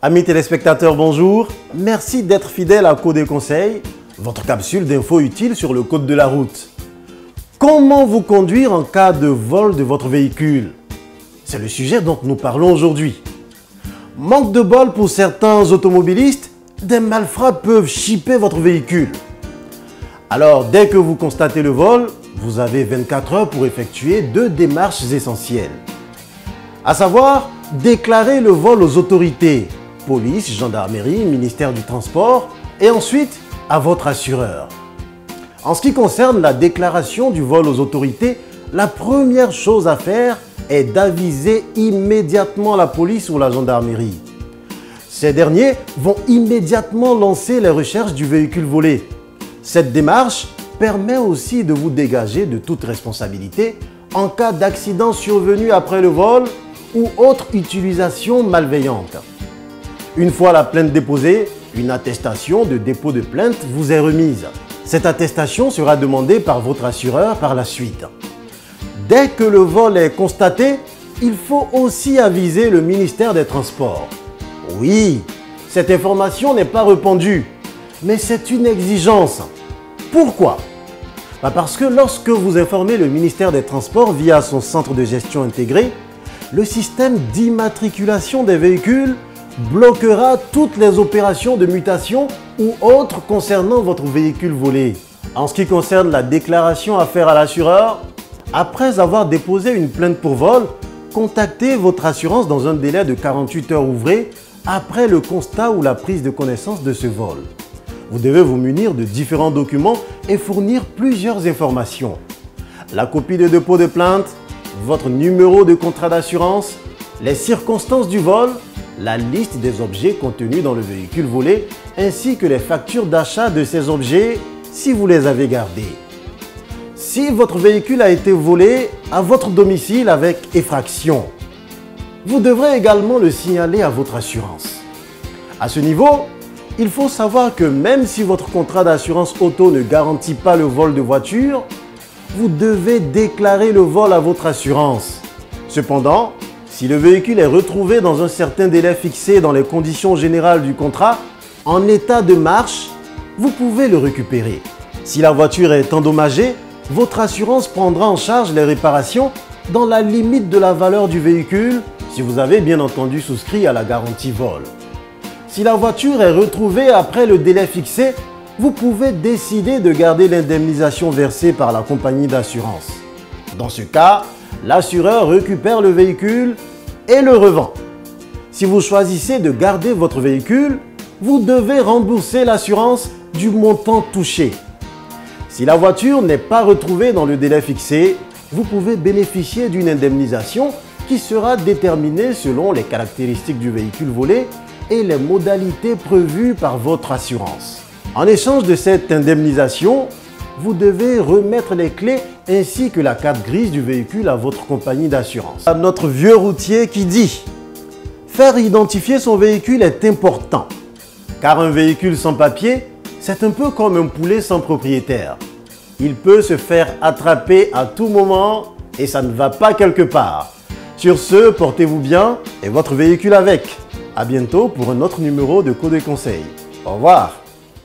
Amis téléspectateurs, bonjour. Merci d'être fidèles à Code et Conseil, votre capsule d'infos utiles sur le code de la route. Comment vous conduire en cas de vol de votre véhicule? C'est le sujet dont nous parlons aujourd'hui. Manque de bol pour certains automobilistes, des malfrats peuvent chipper votre véhicule. Alors, dès que vous constatez le vol, vous avez 24 heures pour effectuer deux démarches essentielles. À savoir, déclarer le vol aux autorités, police, gendarmerie, ministère du Transport, et ensuite à votre assureur. En ce qui concerne la déclaration du vol aux autorités, la première chose à faire est d'aviser immédiatement la police ou la gendarmerie. Ces derniers vont immédiatement lancer les recherches du véhicule volé. Cette démarche permet aussi de vous dégager de toute responsabilité en cas d'accident survenu après le vol ou autre utilisation malveillante. Une fois la plainte déposée, une attestation de dépôt de plainte vous est remise. Cette attestation sera demandée par votre assureur par la suite. Dès que le vol est constaté, il faut aussi aviser le ministère des Transports. Oui, cette information n'est pas répandue, mais c'est une exigence. Pourquoi? Parce que lorsque vous informez le ministère des Transports via son centre de gestion intégré, le système d'immatriculation des véhicules bloquera toutes les opérations de mutation ou autres concernant votre véhicule volé. En ce qui concerne la déclaration à faire à l'assureur, après avoir déposé une plainte pour vol, contactez votre assurance dans un délai de 48 heures ouvrées après le constat ou la prise de connaissance de ce vol. Vous devez vous munir de différents documents et fournir plusieurs informations. La copie de dépôt de plainte, votre numéro de contrat d'assurance, les circonstances du vol, la liste des objets contenus dans le véhicule volé, ainsi que les factures d'achat de ces objets si vous les avez gardés. Si votre véhicule a été volé à votre domicile avec effraction, vous devrez également le signaler à votre assurance. À ce niveau, il faut savoir que même si votre contrat d'assurance auto ne garantit pas le vol de voiture, vous devez déclarer le vol à votre assurance. Cependant, si le véhicule est retrouvé dans un certain délai fixé dans les conditions générales du contrat, en état de marche, vous pouvez le récupérer. Si la voiture est endommagée, votre assurance prendra en charge les réparations dans la limite de la valeur du véhicule, si vous avez bien entendu souscrit à la garantie vol. Si la voiture est retrouvée après le délai fixé, vous pouvez décider de garder l'indemnisation versée par la compagnie d'assurance. Dans ce cas, l'assureur récupère le véhicule et le revend. Si vous choisissez de garder votre véhicule, vous devez rembourser l'assurance du montant touché. Si la voiture n'est pas retrouvée dans le délai fixé, vous pouvez bénéficier d'une indemnisation qui sera déterminée selon les caractéristiques du véhicule volé et les modalités prévues par votre assurance. En échange de cette indemnisation, vous devez remettre les clés ainsi que la carte grise du véhicule à votre compagnie d'assurance. Notre vieux routier qui dit « Faire identifier son véhicule est important, car un véhicule sans papier, c'est un peu comme un poulet sans propriétaire. Il peut se faire attraper à tout moment et ça ne va pas quelque part. Sur ce, portez-vous bien et votre véhicule avec. À bientôt pour un autre numéro de Code et Conseil. Au revoir.